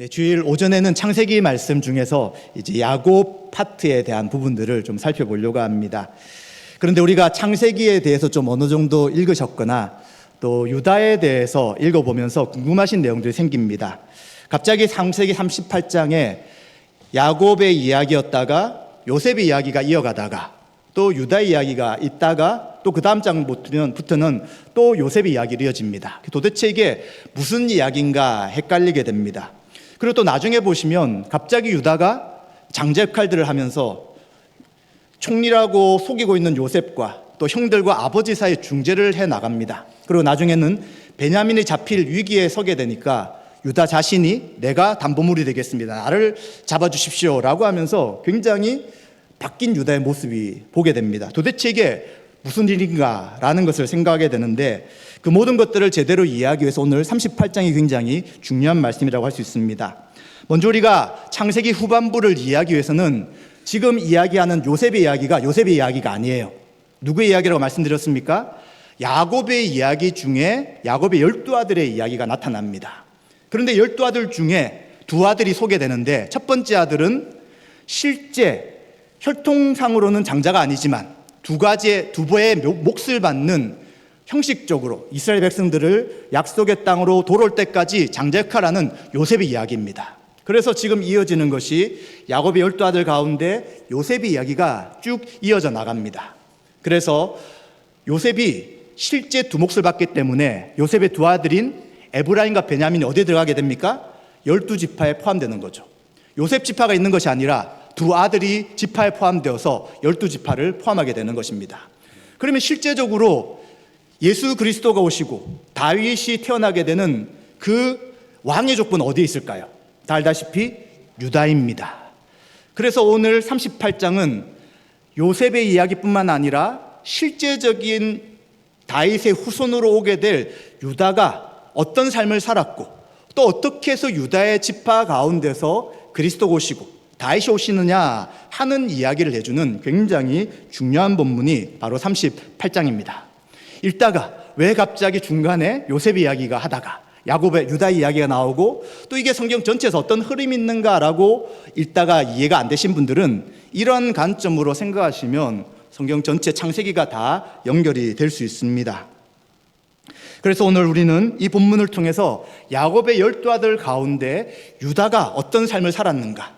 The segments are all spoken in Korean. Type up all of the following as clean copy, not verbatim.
네, 주일 오전에는 창세기 말씀 중에서 이제 야곱 파트에 대한 부분들을 좀 살펴보려고 합니다. 그런데 우리가 창세기에 대해서 좀 어느 정도 읽으셨거나 또 유다에 대해서 읽어보면서 궁금하신 내용들이 생깁니다. 갑자기 창세기 38장에 야곱의 이야기였다가 요셉의 이야기가 이어가다가 또 유다의 이야기가 있다가 또 그 다음 장부터는 또 요셉의 이야기로 이어집니다. 도대체 이게 무슨 이야기인가 헷갈리게 됩니다. 그리고 또 나중에 보시면 갑자기 유다가 장자 역할들을 하면서 총리라고 속이고 있는 요셉과 또 형들과 아버지 사이 중재를 해 나갑니다. 그리고 나중에는 베냐민이 잡힐 위기에 서게 되니까 유다 자신이 내가 담보물이 되겠습니다, 나를 잡아주십시오 라고 하면서 굉장히 바뀐 유다의 모습이 보게 됩니다. 도대체 이게 무슨 일인가 라는 것을 생각하게 되는데, 그 모든 것들을 제대로 이해하기 위해서 오늘 38장이 굉장히 중요한 말씀이라고 할 수 있습니다. 먼저 우리가 창세기 후반부를 이해하기 위해서는 지금 이야기하는 요셉의 이야기가 아니에요. 누구의 이야기라고 말씀드렸습니까? 야곱의 이야기 중에 야곱의 12아들의 이야기가 나타납니다. 그런데 12아들 중에 두 아들이 소개되는데, 첫 번째 아들은 실제 혈통상으로는 장자가 아니지만 두 부의 몫을 받는, 형식적으로 이스라엘 백성들을 약속의 땅으로 돌아올 때까지 장자 역할하는 요셉의 이야기입니다. 그래서 지금 이어지는 것이 야곱의 12아들 가운데 요셉의 이야기가 쭉 이어져 나갑니다. 그래서 요셉이 실제 두 몫을 받기 때문에 요셉의 두 아들인 에브라임과 베냐민이 어디에 들어가게 됩니까? 12지파에 포함되는 거죠. 요셉 지파가 있는 것이 아니라 두 아들이 지파에 포함되어서 12지파를 포함하게 되는 것입니다. 그러면 실제적으로 예수 그리스도가 오시고 다윗이 태어나게 되는 그 왕의 족보는 어디에 있을까요? 다 알다시피 유다입니다. 그래서 오늘 38장은 요셉의 이야기뿐만 아니라 실제적인 다윗의 후손으로 오게 될 유다가 어떤 삶을 살았고 또 어떻게 해서 유다의 지파 가운데서 그리스도가 오시고 다윗이 오시느냐 하는 이야기를 해주는 굉장히 중요한 본문이 바로 38장입니다. 읽다가 왜 갑자기 중간에 요셉의 이야기가 하다가 야곱의 유다의 이야기가 나오고 또 이게 성경 전체에서 어떤 흐름이 있는가라고 읽다가 이해가 안 되신 분들은 이런 관점으로 생각하시면 성경 전체 창세기가 다 연결이 될 수 있습니다. 그래서 오늘 우리는 이 본문을 통해서 야곱의 12아들 가운데 유다가 어떤 삶을 살았는가,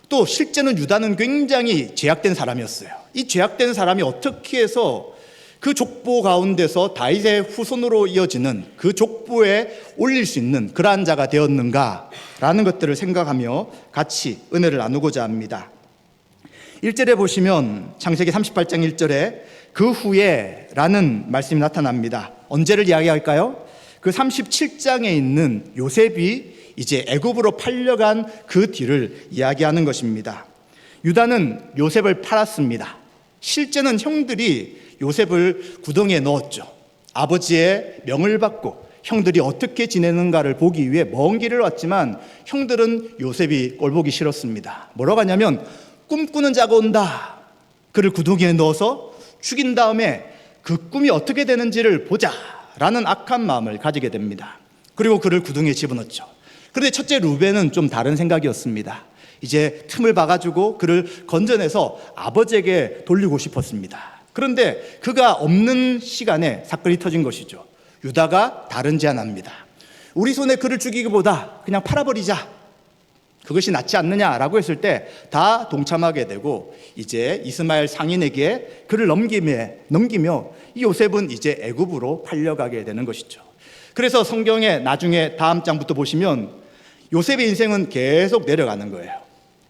또 실제는 유다는 굉장히 죄악된 사람이었어요. 이 죄악된 사람이 어떻게 해서 그 족보 가운데서 다윗의 후손으로 이어지는 그 족보에 올릴 수 있는 그러한 자가 되었는가라는 것들을 생각하며 같이 은혜를 나누고자 합니다. 1절에 보시면 창세기 38장 1절에 그 후에 라는 말씀이 나타납니다. 언제를 이야기할까요? 그 37장에 있는 요셉이 이제 애굽으로 팔려간 그 뒤를 이야기하는 것입니다. 유다는 요셉을 팔았습니다. 실제는 형들이 요셉을 구덩이에 넣었죠. 아버지의 명을 받고 형들이 어떻게 지내는가를 보기 위해 먼 길을 왔지만 형들은 요셉이 꼴보기 싫었습니다. 뭐라고 하냐면 꿈꾸는 자가 온다, 그를 구덩이에 넣어서 죽인 다음에 그 꿈이 어떻게 되는지를 보자 라는 악한 마음을 가지게 됩니다. 그리고 그를 구덩이에 집어넣죠. 그런데 첫째 루벤은 좀 다른 생각이었습니다. 이제 틈을 봐가지고 그를 건져내서 아버지에게 돌리고 싶었습니다. 그런데 그가 없는 시간에 사건이 터진 것이죠. 유다가 다른 제안합니다. 우리 손에 그를 죽이기보다 그냥 팔아버리자, 그것이 낫지 않느냐라고 했을 때 다 동참하게 되고 이제 이스마엘 상인에게 그를 넘기며 이 요셉은 이제 애굽으로 팔려가게 되는 것이죠. 그래서 성경에 나중에 다음 장부터 보시면 요셉의 인생은 계속 내려가는 거예요.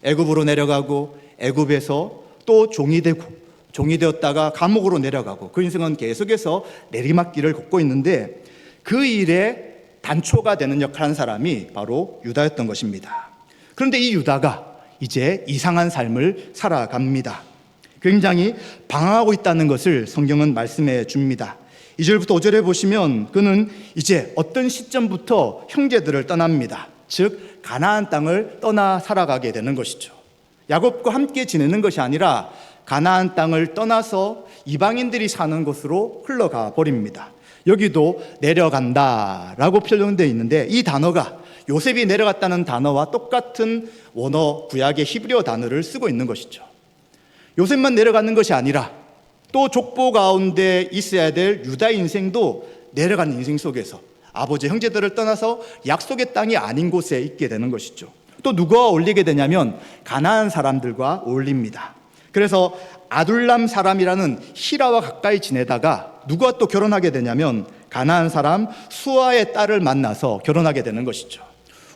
애굽으로 내려가고 애굽에서 또 종이 되었다가 감옥으로 내려가고, 그 인생은 계속해서 내리막길을 걷고 있는데 그 일에 단초가 되는 역할을 한 사람이 바로 유다였던 것입니다. 그런데 이 유다가 이제 이상한 삶을 살아갑니다. 굉장히 방황하고 있다는 것을 성경은 말씀해 줍니다. 2절부터 5절에 보시면 그는 이제 어떤 시점부터 형제들을 떠납니다. 즉 가나안 땅을 떠나 살아가게 되는 것이죠. 야곱과 함께 지내는 것이 아니라 가나안 땅을 떠나서 이방인들이 사는 곳으로 흘러가 버립니다. 여기도 내려간다라고 표현되어 있는데 이 단어가 요셉이 내려갔다는 단어와 똑같은 원어 구약의 히브리어 단어를 쓰고 있는 것이죠. 요셉만 내려가는 것이 아니라 또 족보 가운데 있어야 될 유다 인생도 내려가는 인생 속에서 아버지 형제들을 떠나서 약속의 땅이 아닌 곳에 있게 되는 것이죠. 또 누가 어울리게 되냐면 가나안 사람들과 어울립니다. 그래서 아둘람 사람이라는 히라와 가까이 지내다가 누가 또 결혼하게 되냐면 가나안 사람 수아의 딸을 만나서 결혼하게 되는 것이죠.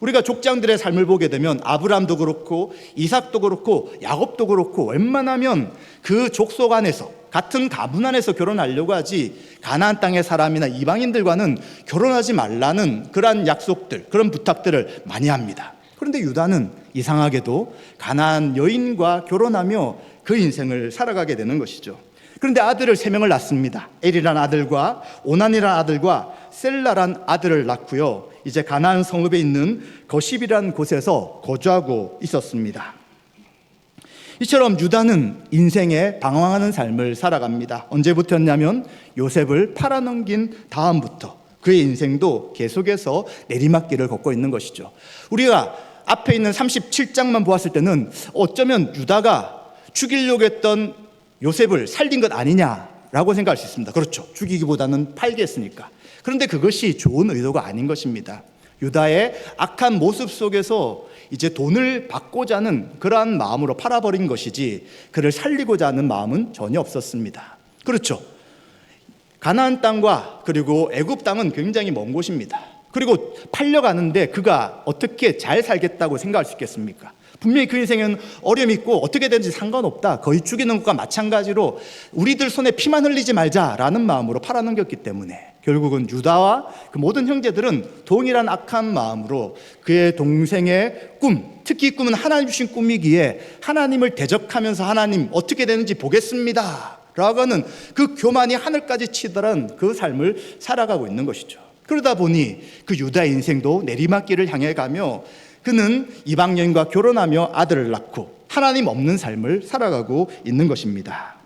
우리가 족장들의 삶을 보게 되면 아브람도 그렇고 이삭도 그렇고 야곱도 그렇고 웬만하면 그 족속 안에서 같은 가문 안에서 결혼하려고 하지 가나안 땅의 사람이나 이방인들과는 결혼하지 말라는 그런 약속들, 그런 부탁들을 많이 합니다. 그런데 유다는 이상하게도 가나안 여인과 결혼하며 그 인생을 살아가게 되는 것이죠. 그런데 아들을 3명을 낳습니다. 엘이란 아들과 오난이란 아들과 셀라란 아들을 낳고요. 이제 가나안 성읍에 있는 거십이라는 곳에서 거주하고 있었습니다. 이처럼 유다는 인생에 방황하는 삶을 살아갑니다. 언제부터였냐면 요셉을 팔아넘긴 다음부터 그의 인생도 계속해서 내리막길을 걷고 있는 것이죠. 우리가 앞에 있는 37장만 보았을 때는 어쩌면 유다가 죽이려고 했던 요셉을 살린 것 아니냐라고 생각할 수 있습니다. 그렇죠. 죽이기보다는 팔게 했으니까. 그런데 그것이 좋은 의도가 아닌 것입니다. 유다의 악한 모습 속에서 이제 돈을 받고자 하는 그러한 마음으로 팔아버린 것이지 그를 살리고자 하는 마음은 전혀 없었습니다. 그렇죠. 가나안 땅과 그리고 애굽 땅은 굉장히 먼 곳입니다. 그리고 팔려가는데 그가 어떻게 잘 살겠다고 생각할 수 있겠습니까? 분명히 그 인생은 어려움이 있고 어떻게 되는지 상관없다. 거의 죽이는 것과 마찬가지로 우리들 손에 피만 흘리지 말자라는 마음으로 팔아넘겼기 때문에 결국은 유다와 그 모든 형제들은 동일한 악한 마음으로 그의 동생의 꿈, 특히 이 꿈은 하나님 주신 꿈이기에 하나님을 대적하면서 하나님 어떻게 되는지 보겠습니다 라고 하는 그 교만이 하늘까지 치더란 그 삶을 살아가고 있는 것이죠. 그러다 보니 그 유다의 인생도 내리막길을 향해 가며 그는 이방 여인과 결혼하며 아들을 낳고 하나님 없는 삶을 살아가고 있는 것입니다.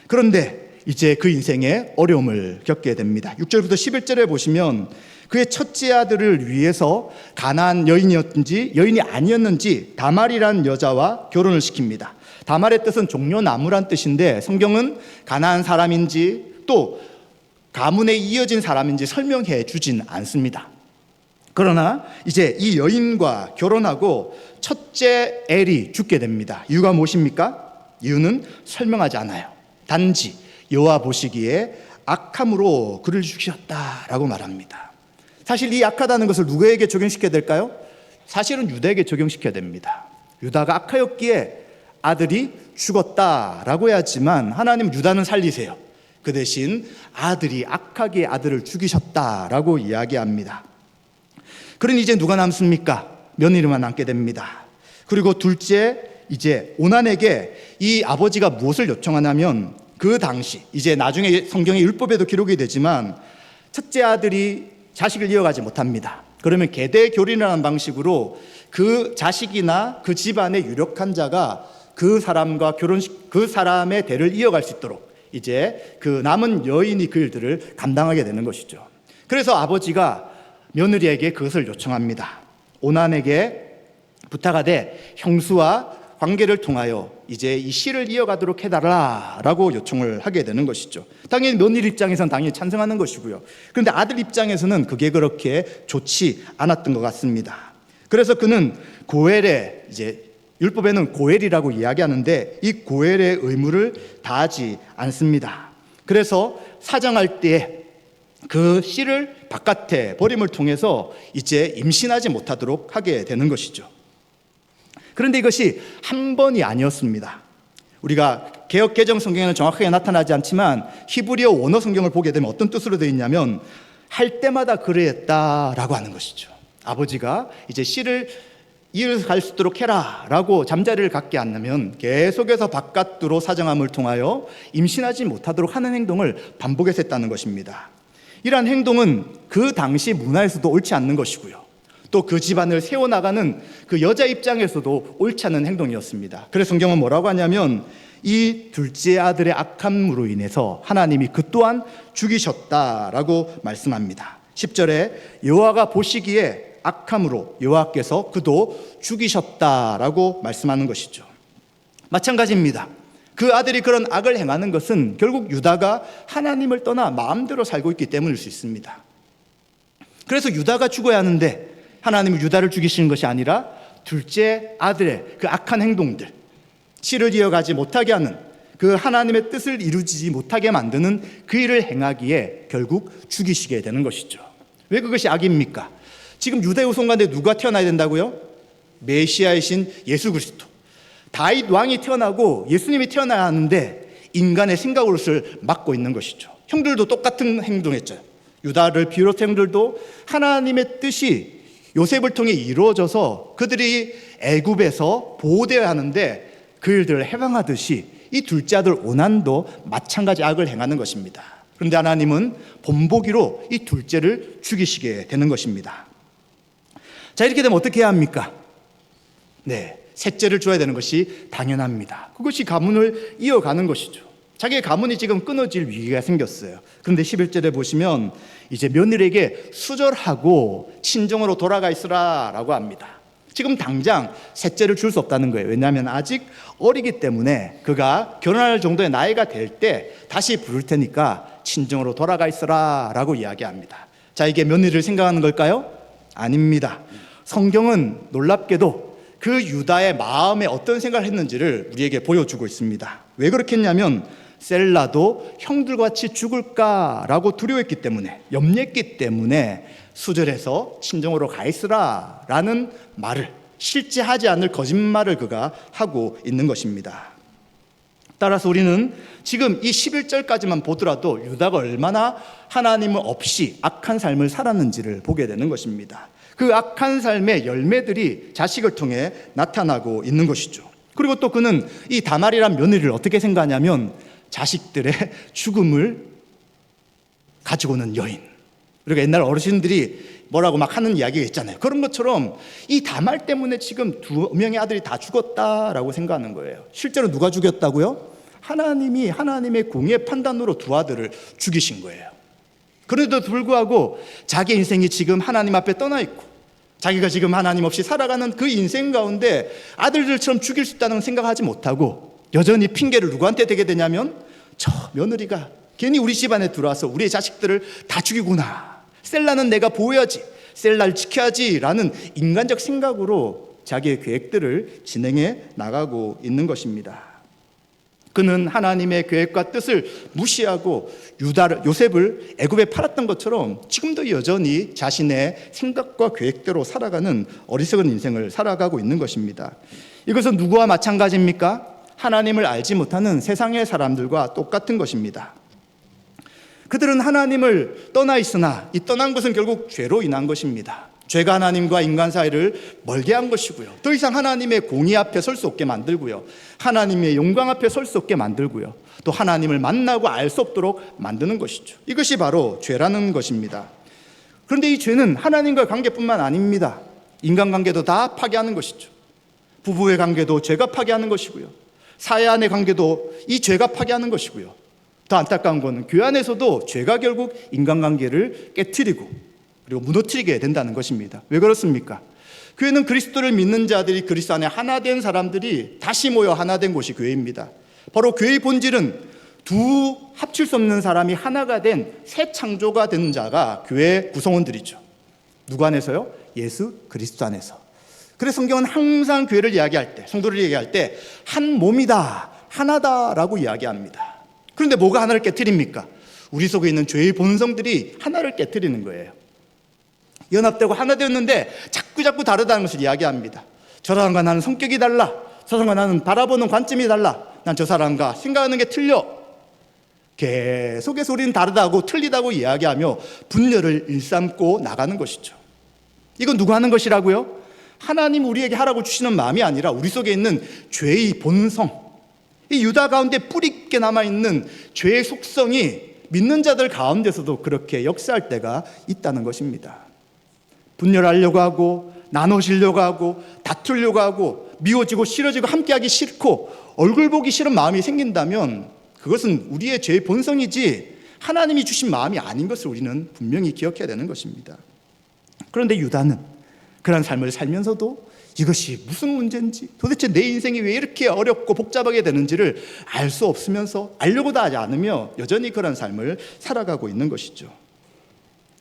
그런데 이제 그 인생에 어려움을 겪게 됩니다. 6절부터 11절에 보시면 그의 첫째 아들을 위해서 가나안 여인이었는지 여인이 아니었는지 다말이라는 여자와 결혼을 시킵니다. 다말의 뜻은 종려나무란 뜻인데 성경은 가나안 사람인지 또 가문에 이어진 사람인지 설명해 주진 않습니다. 그러나 이제 이 여인과 결혼하고 첫째 엘이 죽게 됩니다. 이유가 무엇입니까? 이유는 설명하지 않아요. 단지 여호와 보시기에 악함으로 그를 죽이셨다라고 말합니다. 사실 이 악하다는 것을 누구에게 적용시켜야 될까요? 사실은 유다에게 적용시켜야 됩니다. 유다가 악하였기에 아들이 죽었다라고 해야지만 하나님 유다는 살리세요. 그 대신 아들이 악하게 아들을 죽이셨다라고 이야기합니다. 그러니 이제 누가 남습니까? 며느리만 남게 됩니다. 그리고 둘째 이제 오난에게 이 아버지가 무엇을 요청하냐면 그 당시 이제 나중에 성경의 율법에도 기록이 되지만 첫째 아들이 자식을 이어가지 못합니다. 그러면 계대교린이라는 방식으로 그 자식이나 그 집안의 유력한 자가 그 사람과 그 사람의 대를 이어갈 수 있도록 이제 그 남은 여인이 그 일들을 감당하게 되는 것이죠. 그래서 아버지가 며느리에게 그것을 요청합니다. 오난에게 부탁하되 형수와 관계를 통하여 이제 이 씨를 이어가도록 해달라라고 요청을 하게 되는 것이죠. 당연히 며느리 입장에서는 당연히 찬성하는 것이고요. 그런데 아들 입장에서는 그게 그렇게 좋지 않았던 것 같습니다. 그래서 그는 고엘의 이제 율법에는 고엘이라고 이야기하는데 이 고엘의 의무를 다하지 않습니다. 그래서 사정할 때에 그 씨를 바깥에 버림을 통해서 이제 임신하지 못하도록 하게 되는 것이죠. 그런데 이것이 한 번이 아니었습니다. 우리가 개역 개정 성경에는 정확하게 나타나지 않지만 히브리어 원어 성경을 보게 되면 어떤 뜻으로 되어 있냐면 할 때마다 그러했다라고 하는 것이죠. 아버지가 이제 씨를 이어갈 수 있도록 해라라고 잠자리를 갖게 않으면 계속해서 바깥으로 사정함을 통하여 임신하지 못하도록 하는 행동을 반복해서 했다는 것입니다. 이러한 행동은 그 당시 문화에서도 옳지 않는 것이고요. 또 그 집안을 세워나가는 그 여자 입장에서도 옳지 않은 행동이었습니다. 그래서 성경은 뭐라고 하냐면 이 둘째 아들의 악함으로 인해서 하나님이 그 또한 죽이셨다라고 말씀합니다. 10절에 여호와가 보시기에 악함으로 여호와께서 그도 죽이셨다라고 말씀하는 것이죠. 마찬가지입니다. 그 아들이 그런 악을 행하는 것은 결국 유다가 하나님을 떠나 마음대로 살고 있기 때문일 수 있습니다. 그래서 유다가 죽어야 하는데 하나님은 유다를 죽이시는 것이 아니라 둘째 아들의 그 악한 행동들, 씨를 이어가지 못하게 하는 그 하나님의 뜻을 이루지 못하게 만드는 그 일을 행하기에 결국 죽이시게 되는 것이죠. 왜 그것이 악입니까? 지금 유대 후손 가운데 누가 태어나야 된다고요? 메시아이신 예수 그리스도, 다윗 왕이 태어나고 예수님이 태어나야 하는데 인간의 생각으로를 막고 있는 것이죠. 형들도 똑같은 행동했죠. 유다를 비롯한 형들도 하나님의 뜻이 요셉을 통해 이루어져서 그들이 애굽에서 보호되어야 하는데 그 일들을 해방하듯이 이 둘째 아들 오난도 마찬가지 악을 행하는 것입니다. 그런데 하나님은 본보기로 이 둘째를 죽이시게 되는 것입니다. 자, 이렇게 되면 어떻게 해야 합니까? 셋째를 줘야 되는 것이 당연합니다. 그것이 가문을 이어가는 것이죠. 자기의 가문이 지금 끊어질 위기가 생겼어요. 그런데 11절에 보시면 이제 며느리에게 수절하고 친정으로 돌아가 있으라 라고 합니다. 지금 당장 셋째를 줄 수 없다는 거예요. 왜냐하면 아직 어리기 때문에 그가 결혼할 정도의 나이가 될 때 다시 부를 테니까 친정으로 돌아가 있으라 라고 이야기합니다. 자, 이게 며느리를 생각하는 걸까요? 아닙니다. 성경은 놀랍게도 그 유다의 마음에 어떤 생각을 했는지를 우리에게 보여주고 있습니다. 왜 그렇게 했냐면 셀라도 형들과 같이 죽을까라고 두려워했기 때문에, 염려했기 때문에 수절해서 친정으로 가 있으라 라는 말을, 실제 하지 않을 거짓말을 그가 하고 있는 것입니다. 따라서 우리는 지금 이 11절까지만 보더라도 유다가 얼마나 하나님 없이 악한 삶을 살았는지를 보게 되는 것입니다. 그 악한 삶의 열매들이 자식을 통해 나타나고 있는 것이죠. 그리고 또 그는 이 다말이란 며느리를 어떻게 생각하냐면 자식들의 죽음을 가지고 오는 여인. 우리가 옛날 어르신들이 뭐라고 막 하는 이야기가 있잖아요. 그런 것처럼 이 다말 때문에 지금 2명의 아들이 다 죽었다라고 생각하는 거예요. 실제로 누가 죽였다고요? 하나님이 하나님의 공의 판단으로 2 아들을 죽이신 거예요. 그런데도 불구하고 자기 인생이 지금 하나님 앞에 떠나 있고 자기가 지금 하나님 없이 살아가는 그 인생 가운데 아들들처럼 죽일 수 있다는 생각하지 못하고 여전히 핑계를 누구한테 대게 되냐면 저 며느리가 괜히 우리 집안에 들어와서 우리의 자식들을 다 죽이구나. 셀라는 내가 보호해야지. 셀라를 지켜야지 라는 인간적 생각으로 자기의 계획들을 진행해 나가고 있는 것입니다. 그는 하나님의 계획과 뜻을 무시하고 요셉을 애굽에 팔았던 것처럼 지금도 여전히 자신의 생각과 계획대로 살아가는 어리석은 인생을 살아가고 있는 것입니다. 이것은 누구와 마찬가지입니까? 하나님을 알지 못하는 세상의 사람들과 똑같은 것입니다. 그들은 하나님을 떠나 있으나 이 떠난 것은 결국 죄로 인한 것입니다. 죄가 하나님과 인간 사이를 멀게 한 것이고요. 더 이상 하나님의 공의 앞에 설 수 없게 만들고요. 하나님의 영광 앞에 설 수 없게 만들고요. 또 하나님을 만나고 알 수 없도록 만드는 것이죠. 이것이 바로 죄라는 것입니다. 그런데 이 죄는 하나님과 관계뿐만 아닙니다. 인간관계도 다 파괴하는 것이죠. 부부의 관계도 죄가 파괴하는 것이고요. 사회 안의 관계도 이 죄가 파괴하는 것이고요. 더 안타까운 것은 교회 안에서도 죄가 결국 인간관계를 깨트리고 그리고 무너뜨리게 된다는 것입니다. 왜 그렇습니까? 교회는 그리스도를 믿는 자들이 그리스도 안에 하나 된 사람들이 다시 모여 하나 된 곳이 교회입니다. 바로 교회의 본질은 2 합칠 수 없는 사람이 하나가 된 새 창조가 된 자가 교회 구성원들이죠. 누구 안에서요? 예수 그리스도 안에서. 그래서 성경은 항상 교회를 이야기할 때, 성도를 이야기할 때 한 몸이다, 하나다라고 이야기합니다. 그런데 뭐가 하나를 깨트립니까? 우리 속에 있는 죄의 본성들이 하나를 깨트리는 거예요. 연합되고 하나 되었는데 자꾸 다르다는 것을 이야기합니다. 저 사람과 나는 성격이 달라. 저 사람과 나는 바라보는 관점이 달라. 난 저 사람과 생각하는 게 틀려. 계속해서 우리는 다르다고 틀리다고 이야기하며 분열을 일삼고 나가는 것이죠. 이건 누가 하는 것이라고요? 하나님 우리에게 하라고 주시는 마음이 아니라 우리 속에 있는 죄의 본성, 이 유다 가운데 뿌리 있게 남아있는 죄의 속성이 믿는 자들 가운데서도 그렇게 역사할 때가 있다는 것입니다. 분열하려고 하고 나누시려고 하고 다투려고 하고 미워지고 싫어지고 함께하기 싫고 얼굴 보기 싫은 마음이 생긴다면 그것은 우리의 죄의 본성이지 하나님이 주신 마음이 아닌 것을 우리는 분명히 기억해야 되는 것입니다. 그런데 유다는 그런 삶을 살면서도 이것이 무슨 문제인지, 도대체 내 인생이 왜 이렇게 어렵고 복잡하게 되는지를 알 수 없으면서, 알려고도 하지 않으며 여전히 그런 삶을 살아가고 있는 것이죠.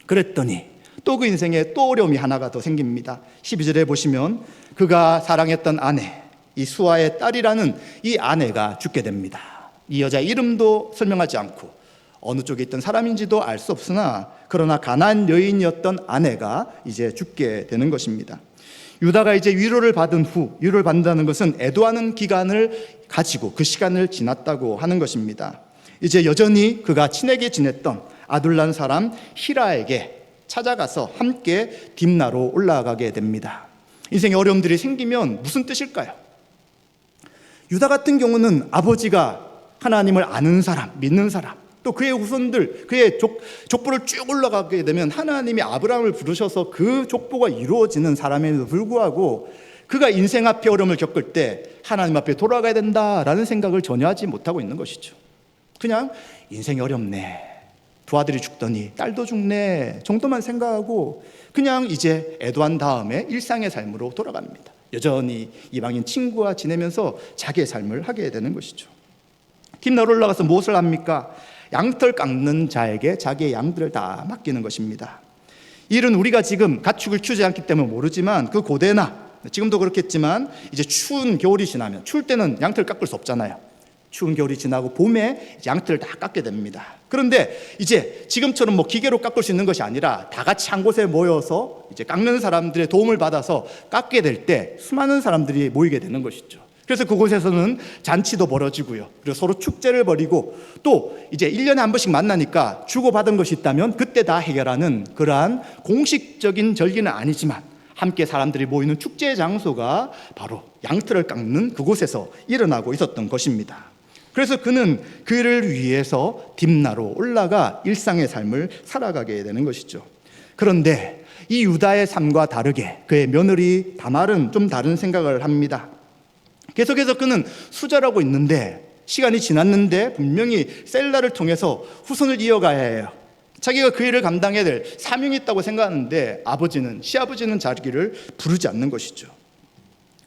그랬더니 또 그 인생에 또 어려움이 하나가 더 생깁니다. 12절에 보시면 그가 사랑했던 아내, 이 수아의 딸이라는 이 아내가 죽게 됩니다. 이 여자 이름도 설명하지 않고 어느 쪽에 있던 사람인지도 알 수 없으나, 그러나 가나안 여인이었던 아내가 이제 죽게 되는 것입니다. 유다가 이제 위로를 받은 후, 위로를 받는다는 것은 애도하는 기간을 가지고 그 시간을 지났다고 하는 것입니다. 이제 여전히 그가 친하게 지냈던 아둘란 사람 히라에게 찾아가서 함께 딥나로 올라가게 됩니다. 인생에 어려움들이 생기면 무슨 뜻일까요? 유다 같은 경우는 아버지가 하나님을 아는 사람, 믿는 사람, 또 그의 후손들, 그의 족보를 쭉 올라가게 되면 하나님이 아브라함을 부르셔서 그 족보가 이루어지는 사람에도 불구하고 그가 인생 앞에 어려움을 겪을 때 하나님 앞에 돌아가야 된다라는 생각을 전혀 하지 못하고 있는 것이죠. 그냥 인생이 어렵네, 두 아들이 죽더니 딸도 죽네 정도만 생각하고 그냥 이제 애도한 다음에 일상의 삶으로 돌아갑니다. 여전히 이방인 친구와 지내면서 자기의 삶을 하게 되는 것이죠. 딥나로 올라가서 무엇을 합니까? 양털 깎는 자에게 자기의 양들을 다 맡기는 것입니다. 이 일은 우리가 지금 가축을 키우지 않기 때문에 모르지만 그 고대나 지금도 그렇겠지만 이제 추운 겨울이 지나면, 추울 때는 양털 깎을 수 없잖아요. 추운 겨울이 지나고 봄에 양털을 다 깎게 됩니다. 그런데 이제 지금처럼 뭐 기계로 깎을 수 있는 것이 아니라 다 같이 한 곳에 모여서 이제 깎는 사람들의 도움을 받아서 깎게 될 때 수많은 사람들이 모이게 되는 것이죠. 그래서 그곳에서는 잔치도 벌어지고요. 그리고 서로 축제를 벌이고 또 이제 1년에 한 번씩 만나니까 주고받은 것이 있다면 그때 다 해결하는 그러한 공식적인 절기는 아니지만 함께 사람들이 모이는 축제 장소가 바로 양털을 깎는 그곳에서 일어나고 있었던 것입니다. 그래서 그는 그를 위해서 딥나로 올라가 일상의 삶을 살아가게 되는 것이죠. 그런데 이 유다의 삶과 다르게 그의 며느리 다말은 좀 다른 생각을 합니다. 계속해서 그는 수절하고 있는데 시간이 지났는데 분명히 셀라를 통해서 후손을 이어가야 해요. 자기가 그 일을 감당해야 될 사명이 있다고 생각하는데 시아버지는 자기를 부르지 않는 것이죠.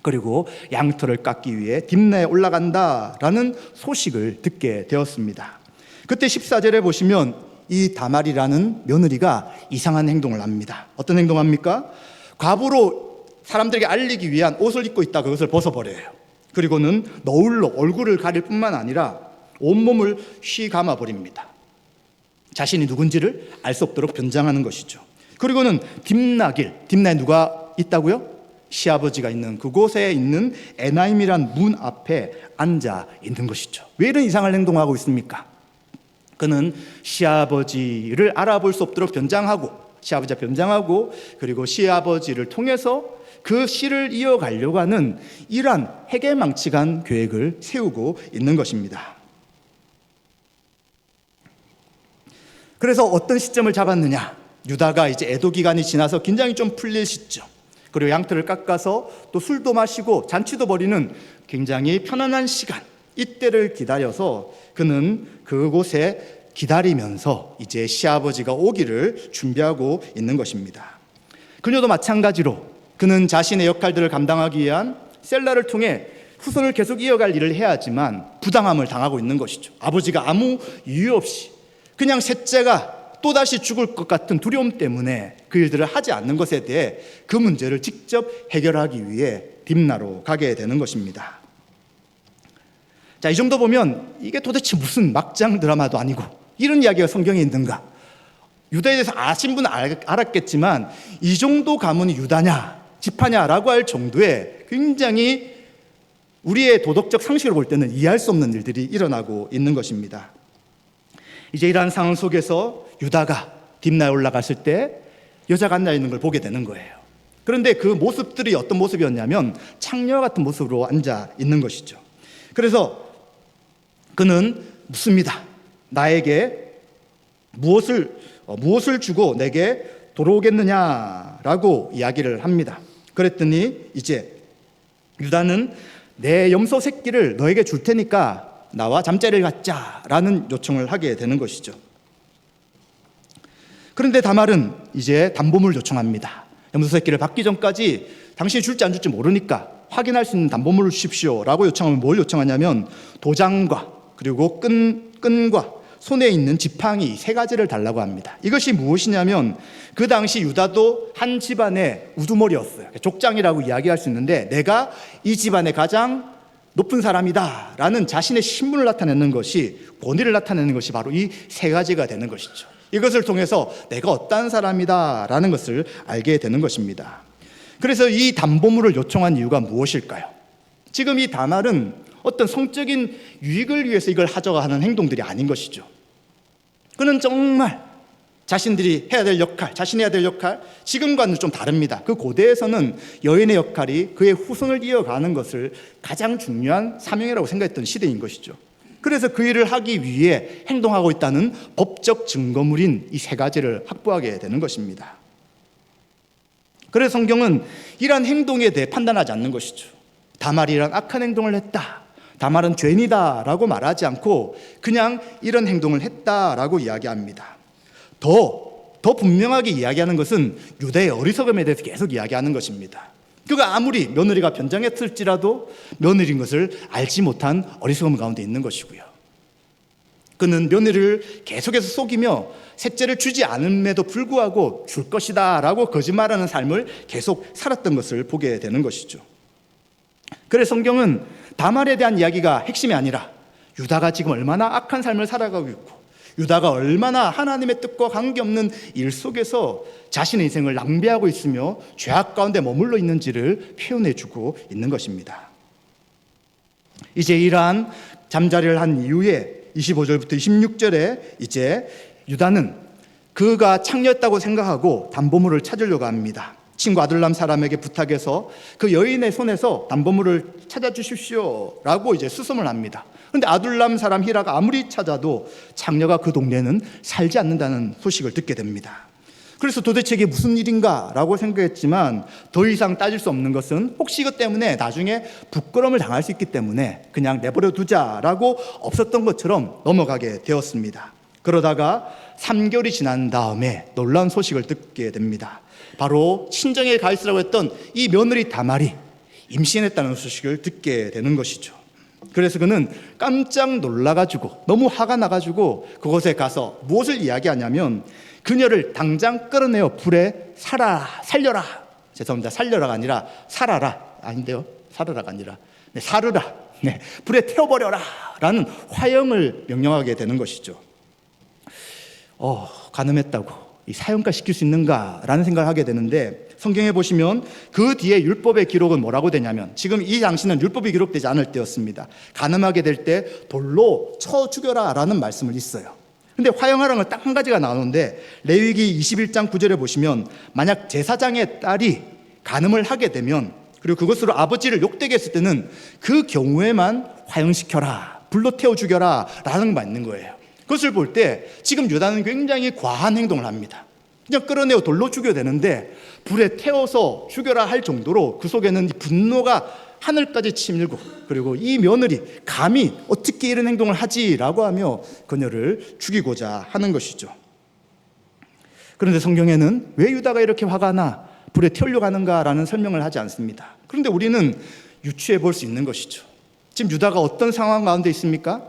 그리고 양털을 깎기 위해 딥나에 올라간다라는 소식을 듣게 되었습니다. 그때 14절에 보시면 이 다말이라는 며느리가 이상한 행동을 합니다. 어떤 행동합니까? 과부로 사람들에게 알리기 위한 옷을 입고 있다가 그것을 벗어버려요. 그리고는 너울로 얼굴을 가릴 뿐만 아니라 온몸을 휘감아 버립니다. 자신이 누군지를 알 수 없도록 변장하는 것이죠. 그리고는 딥나에 누가 있다고요? 시아버지가 있는 그곳에 있는 에나임이란 문 앞에 앉아 있는 것이죠. 왜 이런 이상한 행동을 하고 있습니까? 그는 시아버지를 알아볼 수 없도록 변장하고 그리고 시아버지를 통해서 그 씨를 이어가려고 하는 이러한 해괴망측한 계획을 세우고 있는 것입니다. 그래서 어떤 시점을 잡았느냐? 유다가 이제 애도 기간이 지나서 긴장이 좀 풀릴 시점, 그리고 양털을 깎아서 또 술도 마시고 잔치도 벌이는 굉장히 편안한 시간, 이때를 기다려서 그는 그곳에 기다리면서 이제 시아버지가 오기를 준비하고 있는 것입니다. 그녀도 마찬가지로 그는 자신의 역할들을 감당하기 위한 셀라를 통해 후손을 계속 이어갈 일을 해야 하지만 부당함을 당하고 있는 것이죠. 아버지가 아무 이유 없이 그냥 셋째가 또다시 죽을 것 같은 두려움 때문에 그 일들을 하지 않는 것에 대해 그 문제를 직접 해결하기 위해 딥나로 가게 되는 것입니다. 자, 이 정도 보면 이게 도대체 무슨 막장 드라마도 아니고 이런 이야기가 성경에 있는가? 유다에 대해서 아신 분은 알았겠지만 이 정도 가문이 유다냐, 지파냐라고 할 정도의 굉장히 우리의 도덕적 상식을 볼 때는 이해할 수 없는 일들이 일어나고 있는 것입니다. 이제 이러한 상황 속에서 유다가 딥나에 올라갔을 때 여자가 앉아 있는 걸 보게 되는 거예요. 그런데 그 모습들이 어떤 모습이었냐면 창녀 같은 모습으로 앉아 있는 것이죠. 그래서 그는 묻습니다. 나에게 무엇을 주고 내게 돌아오겠느냐라고 이야기를 합니다. 그랬더니 이제 유다는 내 염소 새끼를 너에게 줄 테니까 나와 잠자리를 갖자라는 요청을 하게 되는 것이죠. 그런데 다말은 이제 담보물을 요청합니다. 염소 새끼를 받기 전까지 당신이 줄지 안 줄지 모르니까 확인할 수 있는 담보물을 주십시오 라고 요청하면 뭘 요청하냐면 도장과 그리고 끈과 손에 있는 지팡이 3가지를 달라고 합니다. 이것이 무엇이냐면 그 당시 유다도 한 집안의 우두머리였어요. 족장이라고 이야기할 수 있는데 내가 이 집안의 가장 높은 사람이다 라는 자신의 신분을 나타내는 것이, 권위를 나타내는 것이 바로 이 3가지가 되는 것이죠. 이것을 통해서 내가 어떠한 사람이다 라는 것을 알게 되는 것입니다. 그래서 이 담보물을 요청한 이유가 무엇일까요? 지금 이 다말은 어떤 성적인 유익을 위해서 이걸 하자고 하는 행동들이 아닌 것이죠. 그는 정말 자신들이 해야 될 역할, 자신이 해야 될 역할, 지금과는 좀 다릅니다. 그 고대에서는 여인의 역할이 그의 후손을 이어가는 것을 가장 중요한 사명이라고 생각했던 시대인 것이죠. 그래서 그 일을 하기 위해 행동하고 있다는 법적 증거물인 이 3가지를 확보하게 되는 것입니다. 그래서 성경은 이러한 행동에 대해 판단하지 않는 것이죠. 다말이 이런 악한 행동을 했다, 다말은 죄인이다 라고 말하지 않고 그냥 이런 행동을 했다라고 이야기합니다. 더 분명하게 이야기하는 것은 유다의 어리석음에 대해서 계속 이야기하는 것입니다. 그가 아무리 며느리가 변장했을지라도 며느리인 것을 알지 못한 어리석음 가운데 있는 것이고요. 그는 며느리를 계속해서 속이며 셋째를 주지 않음에도 불구하고 줄 것이다 라고 거짓말하는 삶을 계속 살았던 것을 보게 되는 것이죠. 그래서 성경은 다말에 대한 이야기가 핵심이 아니라 유다가 지금 얼마나 악한 삶을 살아가고 있고 유다가 얼마나 하나님의 뜻과 관계없는 일 속에서 자신의 인생을 낭비하고 있으며 죄악 가운데 머물러 있는지를 표현해주고 있는 것입니다. 이제 이러한 잠자리를 한 이후에 25절부터 26절에 이제 유다는 그가 창녀였다고 생각하고 담보물을 찾으려고 합니다. 친구 아둘람 사람에게 부탁해서 그 여인의 손에서 담보물을 찾아주십시오 라고 이제 수송을 합니다. 그런데 아둘람 사람 히라가 아무리 찾아도 창녀가 그 동네는 살지 않는다는 소식을 듣게 됩니다. 그래서 도대체 이게 무슨 일인가 라고 생각했지만 더 이상 따질 수 없는 것은 혹시 이것 때문에 나중에 부끄러움을 당할 수 있기 때문에 그냥 내버려 두자라고 없었던 것처럼 넘어가게 되었습니다. 그러다가 3개월이 지난 다음에 놀라운 소식을 듣게 됩니다. 바로 친정에 가 있으라고 했던 이 며느리 다말이 임신했다는 소식을 듣게 되는 것이죠. 그래서 그는 깜짝 놀라가지고 너무 화가 나가지고 그곳에 가서 무엇을 이야기하냐면 그녀를 당장 끌어내어 불에 살려라. 죄송합니다. 살려라가 아니라 살아라. 아닌데요. 살아라가 아니라 사르라. 불에 태워버려라 라는 화형을 명령하게 되는 것이죠. 가늠했다고 이 사형가 시킬 수 있는가라는 생각을 하게 되는데 성경에 보시면 그 뒤에 율법의 기록은 뭐라고 되냐면 지금 이 당시는 율법이 기록되지 않을 때였습니다. 가늠하게 될 때 돌로 쳐 죽여라 라는 말씀을 있어요. 근데 화형하라는 건 딱 한 가지가 나오는데 레위기 21장 9절에 보시면 만약 제사장의 딸이 간음을 하게 되면 그리고 그것으로 아버지를 욕되게 했을 때는 그 경우에만 화형시켜라, 불로 태워 죽여라 라는 게 있는 거예요. 그것을 볼 때 지금 유다는 굉장히 과한 행동을 합니다. 그냥 끌어내어 돌로 죽여야 되는데 불에 태워서 죽여라 할 정도로 그 속에는 분노가 하늘까지 치밀고 그리고 이 며느리 감히 어떻게 이런 행동을 하지라고 하며 그녀를 죽이고자 하는 것이죠. 그런데 성경에는 왜 유다가 이렇게 화가 나 불에 태우려고 하는가라는 설명을 하지 않습니다. 그런데 우리는 유추해 볼 수 있는 것이죠. 지금 유다가 어떤 상황 가운데 있습니까?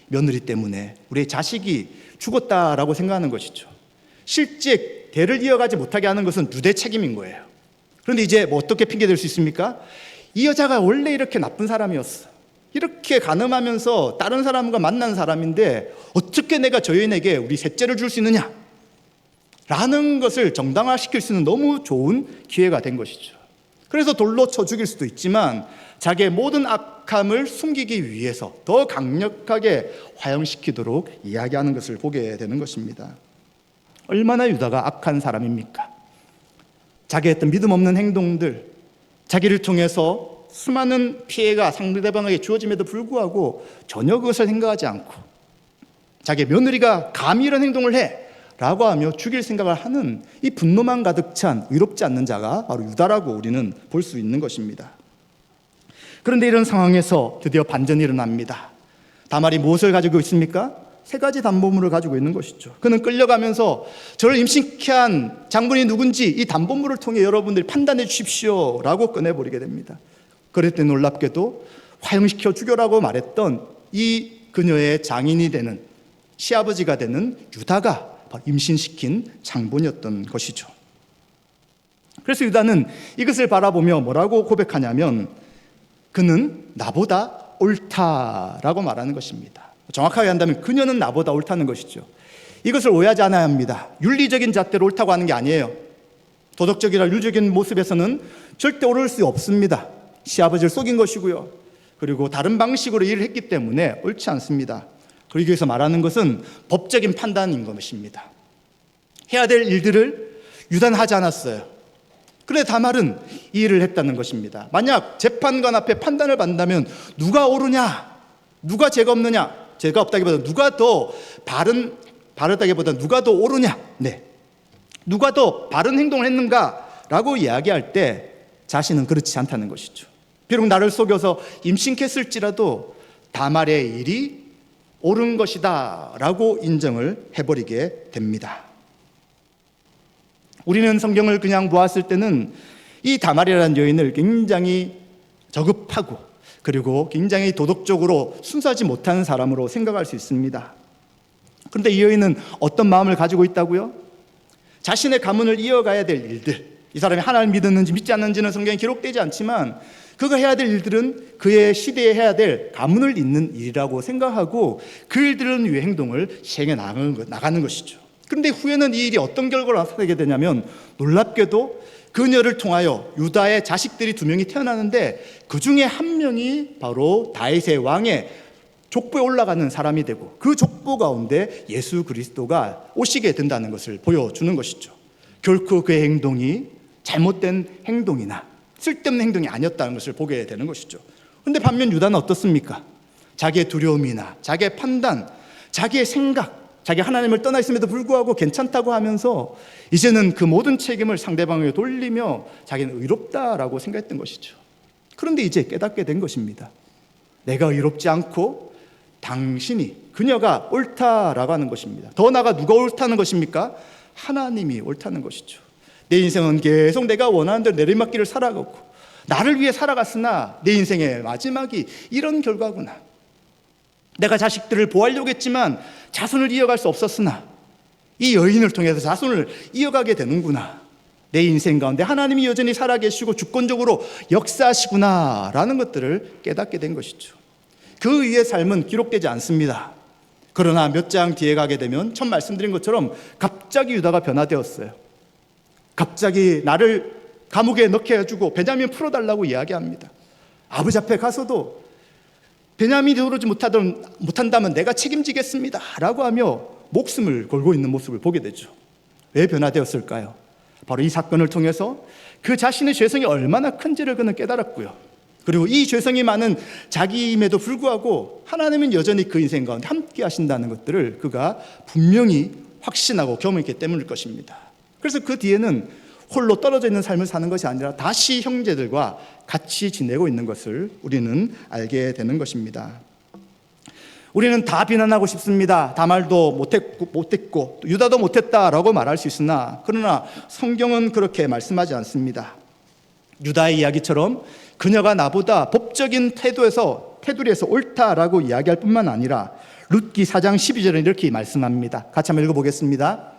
며느리 때문에 우리의 자식이 죽었다라고 생각하는 것이죠. 실제 대를 이어가지 못하게 하는 것은 유대의 책임인 거예요. 그런데 이제 뭐 어떻게 핑계댈 수 있습니까? 이 여자가 원래 이렇게 나쁜 사람이었어. 이렇게 간음하면서 다른 사람과 만난 사람인데 어떻게 내가 저 여인에게 우리 셋째를 줄 수 있느냐? 라는 것을 정당화시킬 수 있는 너무 좋은 기회가 된 것이죠. 그래서 돌로 쳐 죽일 수도 있지만 자기의 모든 악함을 숨기기 위해서 더 강력하게 화형시키도록 이야기하는 것을 보게 되는 것입니다. 얼마나 유다가 악한 사람입니까? 자기의 어떤 믿음 없는 행동들, 자기를 통해서 수많은 피해가 상대방에게 주어짐에도 불구하고 전혀 그것을 생각하지 않고 자기의 며느리가 감히 이런 행동을 해 라고 하며 죽일 생각을 하는 이 분노만 가득 찬 의롭지 않는 자가 바로 유다라고 우리는 볼 수 있는 것입니다. 그런데 이런 상황에서 드디어 반전이 일어납니다. 다말이 무엇을 가지고 있습니까? 세 가지 담보물을 가지고 있는 것이죠. 그는 끌려가면서 저를 임신케 한 장본인이 누군지 이 담보물을 통해 여러분들이 판단해 주십시오 라고 꺼내버리게 됩니다. 그랬더니 놀랍게도 화형시켜 죽여라고 말했던 이 그녀의 장인이 되는, 시아버지가 되는 유다가 바로 임신시킨 장본이었던 것이죠. 그래서 유다는 이것을 바라보며 뭐라고 고백하냐면 그는 나보다 옳다라고 말하는 것입니다. 정확하게 한다면 그녀는 나보다 옳다는 것이죠. 이것을 오해하지 않아야 합니다. 윤리적인 잣대로 옳다고 하는 게 아니에요. 도덕적이나 윤리적인 모습에서는 절대 옳을 수 없습니다. 시아버지를 속인 것이고요. 그리고 다른 방식으로 일을 했기 때문에 옳지 않습니다. 그리고 여기서 말하는 것은 법적인 판단인 것입니다. 해야 될 일들을 유다는 하지 않았어요. 그런데 다말은 이 일을 했다는 것입니다. 만약 재판관 앞에 판단을 받는다면 누가 옳으냐, 누가 죄가 없느냐, 죄가 없다기보다 누가 더 바르다기보다 누가 더 옳으냐, 누가 더 바른 행동을 했는가라고 이야기할 때 자신은 그렇지 않다는 것이죠. 비록 나를 속여서 임신했을지라도 다말의 일이 옳은 것이다 라고 인정을 해버리게 됩니다. 우리는 성경을 그냥 보았을 때는 이 다말이라는 여인을 굉장히 저급하고 그리고 굉장히 도덕적으로 순수하지 못한 사람으로 생각할 수 있습니다. 그런데 이 여인은 어떤 마음을 가지고 있다고요? 자신의 가문을 이어가야 될 일들, 이 사람이 하나님을 믿었는지 믿지 않는지는 성경에 기록되지 않지만 그가 해야 될 일들은 그의 시대에 해야 될 가문을 잇는 일이라고 생각하고 그 일들은 위해 행동을 시행해 나가는 것이죠. 그런데 후에는 이 일이 어떤 결과를 나타내게 되냐면 놀랍게도 그녀를 통하여 유다의 자식들이 2명이 태어나는데 그 중에 한 명이 바로 다윗의 왕의 족보에 올라가는 사람이 되고 그 족보 가운데 예수 그리스도가 오시게 된다는 것을 보여주는 것이죠. 결코 그의 행동이 잘못된 행동이나 쓸데없는 행동이 아니었다는 것을 보게 되는 것이죠. 그런데 반면 유다는 어떻습니까? 자기의 두려움이나 자기의 판단, 자기의 생각, 자기 하나님을 떠나 있음에도 불구하고 괜찮다고 하면서 이제는 그 모든 책임을 상대방에게 돌리며 자기는 의롭다라고 생각했던 것이죠. 그런데 이제 깨닫게 된 것입니다. 내가 의롭지 않고 당신이, 그녀가 옳다라고 하는 것입니다. 더 나아가 누가 옳다는 것입니까? 하나님이 옳다는 것이죠. 내 인생은 계속 내가 원하는 대로 내리막길을 살아가고 나를 위해 살아갔으나 내 인생의 마지막이 이런 결과구나. 내가 자식들을 보호하려고 했지만 자손을 이어갈 수 없었으나 이 여인을 통해서 자손을 이어가게 되는구나. 내 인생 가운데 하나님이 여전히 살아계시고 주권적으로 역사하시구나 라는 것들을 깨닫게 된 것이죠. 그 위의 삶은 기록되지 않습니다. 그러나 몇 장 뒤에 가게 되면 첫 말씀드린 것처럼 갑자기 유다가 변화되었어요. 갑자기 나를 감옥에 넣게 해주고 베냐민 풀어달라고 이야기합니다. 아버지 앞에 가서도 베냐민이 들어오지 못한다면 내가 책임지겠습니다 라고 하며 목숨을 걸고 있는 모습을 보게 되죠. 왜 변화되었을까요? 바로 이 사건을 통해서 그 자신의 죄성이 얼마나 큰지를 그는 깨달았고요. 그리고 이 죄성이 많은 자기임에도 불구하고 하나님은 여전히 그 인생 가운데 함께 하신다는 것들을 그가 분명히 확신하고 경험했기 때문일 것입니다. 그래서 그 뒤에는 홀로 떨어져 있는 삶을 사는 것이 아니라 다시 형제들과 같이 지내고 있는 것을 우리는 알게 되는 것입니다. 우리는 다 비난하고 싶습니다. 다말도 못했고 유다도 못했다라고 말할 수 있으나 그러나 성경은 그렇게 말씀하지 않습니다. 유다의 이야기처럼 그녀가 나보다 법적인 테두리에서 옳다라고 이야기할 뿐만 아니라 룻기 4장 12절에 이렇게 말씀합니다. 같이 한번 읽어보겠습니다.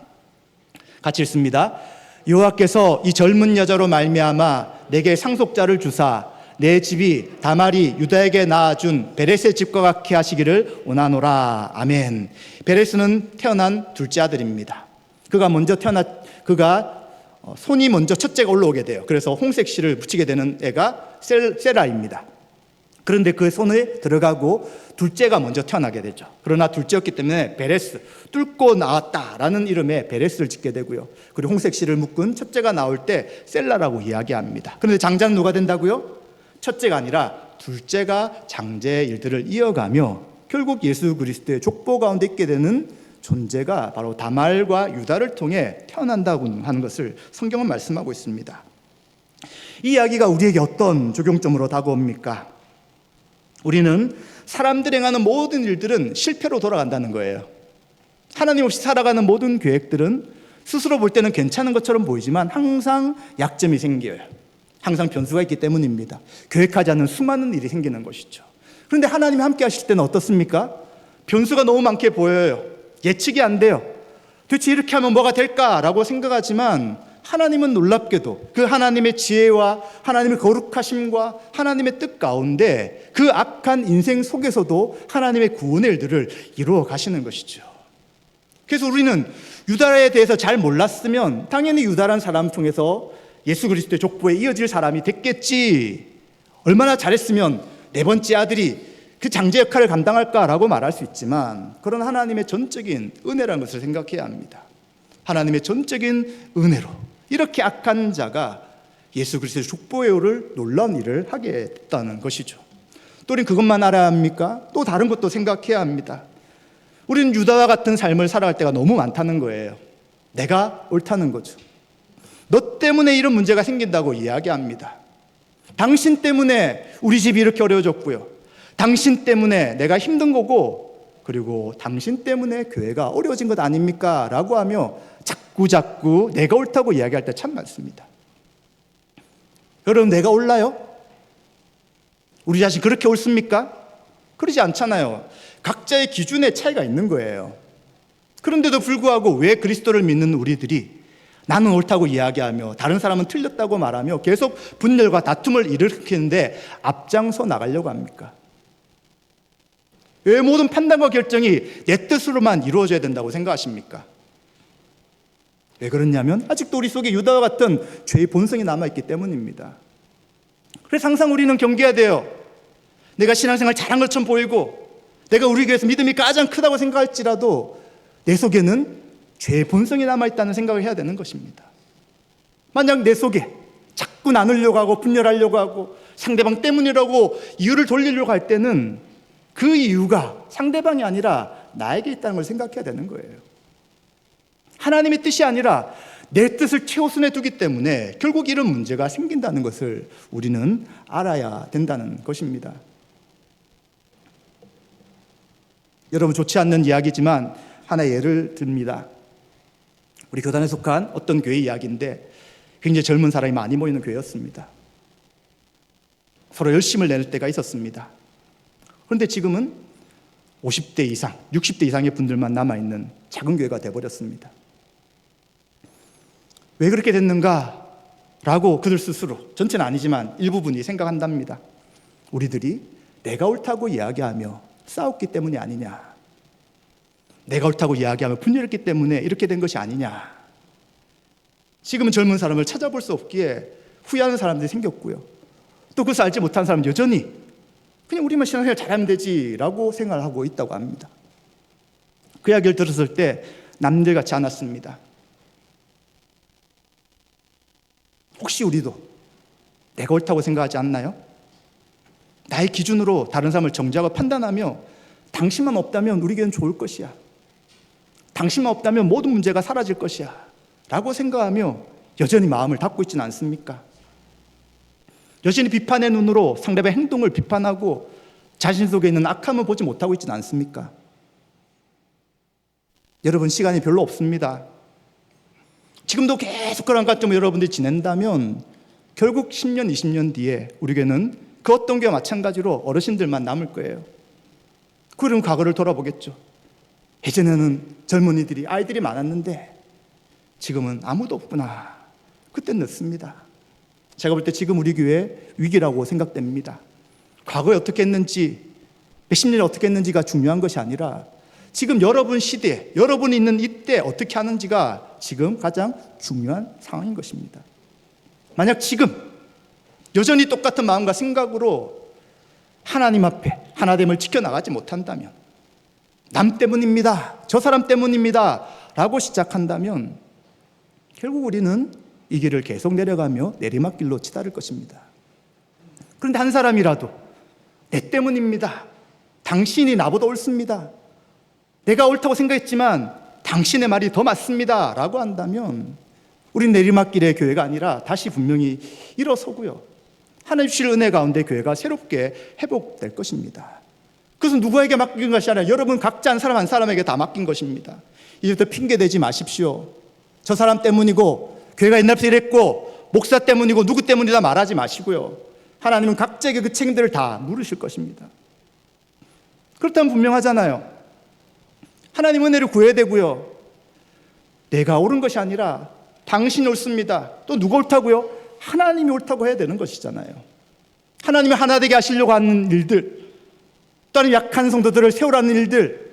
같이 읽습니다. 여호와께서 이 젊은 여자로 말미암아 내게 상속자를 주사 내 집이 다말이 유다에게 낳아준 베레스의 집과 같게 하시기를 원하노라. 아멘. 베레스는 태어난 둘째 아들입니다. 그가 손이 먼저 첫째가 올라오게 돼요. 그래서 홍색 실을 붙이게 되는 애가 세라입니다. 그런데 그 손에 들어가고 둘째가 먼저 태어나게 되죠. 그러나 둘째였기 때문에 베레스, 뚫고 나왔다라는 이름의 베레스를 짓게 되고요. 그리고 홍색 실을 묶은 첫째가 나올 때 셀라라고 이야기합니다. 그런데 장자는 누가 된다고요? 첫째가 아니라 둘째가 장제의 일들을 이어가며 결국 예수 그리스도의 족보 가운데 있게 되는 존재가 바로 다말과 유다를 통해 태어난다고 하는 것을 성경은 말씀하고 있습니다. 이 이야기가 우리에게 어떤 적용점으로 다가옵니까? 우리는 사람들이 행하는 모든 일들은 실패로 돌아간다는 거예요. 하나님 없이 살아가는 모든 계획들은 스스로 볼 때는 괜찮은 것처럼 보이지만 항상 약점이 생겨요. 항상 변수가 있기 때문입니다. 계획하지 않는 수많은 일이 생기는 것이죠. 그런데 하나님이 함께 하실 때는 어떻습니까? 변수가 너무 많게 보여요. 예측이 안 돼요. 도대체 이렇게 하면 뭐가 될까라고 생각하지만 하나님은 놀랍게도 그 하나님의 지혜와 하나님의 거룩하심과 하나님의 뜻 가운데 그 악한 인생 속에서도 하나님의 구원의 일들을 이루어 가시는 것이죠. 그래서 우리는 유다에 대해서 잘 몰랐으면 당연히 유다라는 사람 통해서 예수 그리스도의 족보에 이어질 사람이 됐겠지. 얼마나 잘했으면 네 번째 아들이 그 장제 역할을 감당할까라고 말할 수 있지만, 그런 하나님의 전적인 은혜라는 것을 생각해야 합니다. 하나님의 전적인 은혜로 이렇게 악한 자가 예수 그리스도의 족보의 일을, 놀라운 일을 하게 됐다는 것이죠. 또 우리는 그것만 알아야 합니까? 또 다른 것도 생각해야 합니다. 우리는 유다와 같은 삶을 살아갈 때가 너무 많다는 거예요. 내가 옳다는 거죠. 너 때문에 이런 문제가 생긴다고 이야기합니다. 당신 때문에 우리 집이 이렇게 어려워졌고요. 당신 때문에 내가 힘든 거고, 그리고 당신 때문에 교회가 어려워진 것 아닙니까? 라고 하며 자꾸 내가 옳다고 이야기할 때 참 많습니다. 여러분, 내가 옳나요? 우리 자신 그렇게 옳습니까? 그러지 않잖아요. 각자의 기준의 차이가 있는 거예요. 그런데도 불구하고 왜 그리스도를 믿는 우리들이 나는 옳다고 이야기하며 다른 사람은 틀렸다고 말하며 계속 분열과 다툼을 일으키는데 앞장서 나가려고 합니까? 왜 모든 판단과 결정이 내 뜻으로만 이루어져야 된다고 생각하십니까? 왜 그러냐면 아직도 우리 속에 유다와 같은 죄의 본성이 남아있기 때문입니다. 그래서 항상 우리는 경계해야 돼요. 내가 신앙생활 잘한 것처럼 보이고 내가 우리 교회에서 믿음이 가장 크다고 생각할지라도 내 속에는 죄의 본성이 남아있다는 생각을 해야 되는 것입니다. 만약 내 속에 자꾸 나누려고 하고 분열하려고 하고 상대방 때문이라고 이유를 돌리려고 할 때는 그 이유가 상대방이 아니라 나에게 있다는 걸 생각해야 되는 거예요. 하나님의 뜻이 아니라 내 뜻을 최우선에 두기 때문에 결국 이런 문제가 생긴다는 것을 우리는 알아야 된다는 것입니다. 여러분, 좋지 않는 이야기지만 하나 예를 듭니다. 우리 교단에 속한 어떤 교회 이야기인데 굉장히 젊은 사람이 많이 모이는 교회였습니다. 서로 열심을 낼 때가 있었습니다. 그런데 지금은 50대 이상, 60대 이상의 분들만 남아있는 작은 교회가 되어버렸습니다. 왜 그렇게 됐는가? 라고 그들 스스로, 전체는 아니지만 일부분이 생각한답니다. 우리들이 내가 옳다고 이야기하며 싸웠기 때문이 아니냐, 내가 옳다고 이야기하며 분열했기 때문에 이렇게 된 것이 아니냐. 지금은 젊은 사람을 찾아볼 수 없기에 후회하는 사람들이 생겼고요. 또 그것을 알지 못한 사람은 여전히 그냥 우리만 신앙생활 잘하면 되지라고 생각을 하고 있다고 합니다. 그 이야기를 들었을 때 남들같지 않았습니다. 혹시 우리도 내가 옳다고 생각하지 않나요? 나의 기준으로 다른 사람을 정죄하고 판단하며 당신만 없다면 우리 교회는 좋을 것이야, 당신만 없다면 모든 문제가 사라질 것이야 라고 생각하며 여전히 마음을 닫고 있지는 않습니까? 여전히 비판의 눈으로 상대방의 행동을 비판하고 자신 속에 있는 악함을 보지 못하고 있지는 않습니까? 여러분, 시간이 별로 없습니다. 지금도 계속 그런 관점으로 여러분들이 지낸다면 결국 10년, 20년 뒤에 우리 교회는 그 어떤 교회와 마찬가지로 어르신들만 남을 거예요. 그럼 과거를 돌아보겠죠. 예전에는 젊은이들이, 아이들이 많았는데 지금은 아무도 없구나. 그땐 늦습니다. 제가 볼 때 지금 우리 교회 위기라고 생각됩니다. 과거에 어떻게 했는지, 몇십 년에 어떻게 했는지가 중요한 것이 아니라 지금 여러분 시대에, 여러분이 있는 이때 어떻게 하는지가 지금 가장 중요한 상황인 것입니다. 만약 지금 여전히 똑같은 마음과 생각으로 하나님 앞에 하나됨을 지켜나가지 못한다면, 남 때문입니다, 저 사람 때문입니다 라고 시작한다면 결국 우리는 이 길을 계속 내려가며 내리막길로 치달을 것입니다. 그런데 한 사람이라도 내 때문입니다, 당신이 나보다 옳습니다, 내가 옳다고 생각했지만 당신의 말이 더 맞습니다 라고 한다면 우린 내리막길의 교회가 아니라 다시 분명히 일어서고요, 하나님 주실 은혜 가운데 교회가 새롭게 회복될 것입니다. 그것은 누구에게 맡긴 것이 아니라 여러분 각자 한 사람 한 사람에게 다 맡긴 것입니다. 이제부터 핑계대지 마십시오. 저 사람 때문이고 교회가 옛날부터 이랬고 목사 때문이고 누구 때문이다 말하지 마시고요. 하나님은 각자에게 그 책임들을 다 물으실 것입니다. 그렇다면 분명하잖아요. 하나님 은혜를 구해야 되고요. 내가 옳은 것이 아니라 당신이 옳습니다. 또 누가 옳다고요? 하나님이 옳다고 해야 되는 것이잖아요. 하나님이 하나 되게 하시려고 하는 일들, 또는 약한 성도들을 세우라는 일들,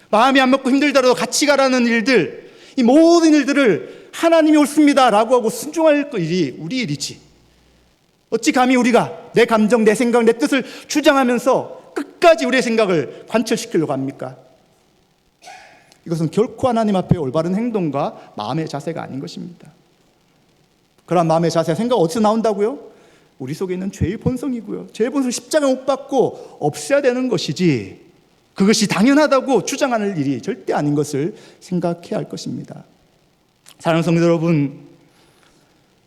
마음이 안 먹고 힘들더라도 같이 가라는 일들, 이 모든 일들을 하나님이 옳습니다 라고 하고 순종할 일이 우리 일이지, 어찌 감히 우리가 내 감정, 내 생각, 내 뜻을 주장하면서 끝까지 우리의 생각을 관철시키려고 합니까? 이것은 결코 하나님 앞에 올바른 행동과 마음의 자세가 아닌 것입니다. 그런 마음의 자세, 생각 어디서 나온다고요? 우리 속에 있는 죄의 본성이고요. 죄의 본성 십자가 못 받고 없애야 되는 것이지, 그것이 당연하다고 주장하는 일이 절대 아닌 것을 생각해야 할 것입니다. 사랑하는 성도 여러분,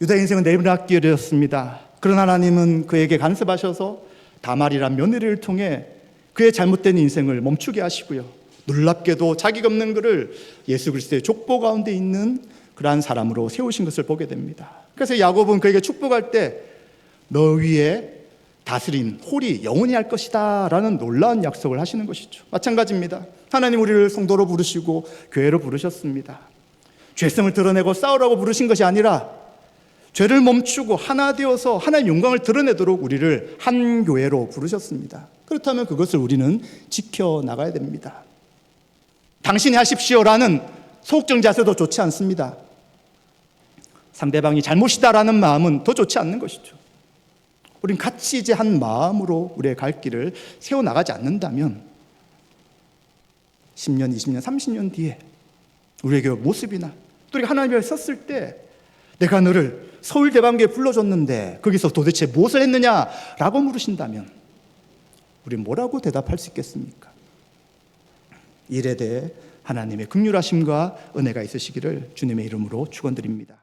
유다 인생은 내리막길이 되었습니다. 그러나 하나님은 그에게 간섭하셔서 다말이란 며느리를 통해 그의 잘못된 인생을 멈추게 하시고요, 놀랍게도 자기가 없는 그를 예수 그리스도의 족보 가운데 있는 그러한 사람으로 세우신 것을 보게 됩니다. 그래서 야곱은 그에게 축복할 때 너 위에 다스린 홀이 영원히 할 것이다 라는 놀라운 약속을 하시는 것이죠. 마찬가지입니다. 하나님 우리를 성도로 부르시고 교회로 부르셨습니다. 죄성을 드러내고 싸우라고 부르신 것이 아니라 죄를 멈추고 하나 되어서 하나님 영광을 드러내도록 우리를 한 교회로 부르셨습니다. 그렇다면 그것을 우리는 지켜나가야 됩니다. 당신이 하십시오라는 소극적 자세도 좋지 않습니다. 상대방이 잘못이다라는 마음은 더 좋지 않는 것이죠. 우린 같이 이제 한 마음으로 우리의 갈 길을 세워나가지 않는다면 10년, 20년, 30년 뒤에 우리의 교회 모습이나 또 우리가 하나님을 썼을 때 내가 너를 서울대방교에 불러줬는데 거기서 도대체 무엇을 했느냐라고 물으신다면 우리는 뭐라고 대답할 수 있겠습니까? 일에 대해 하나님의 긍휼하심과 은혜가 있으시기를 주님의 이름으로 축원드립니다.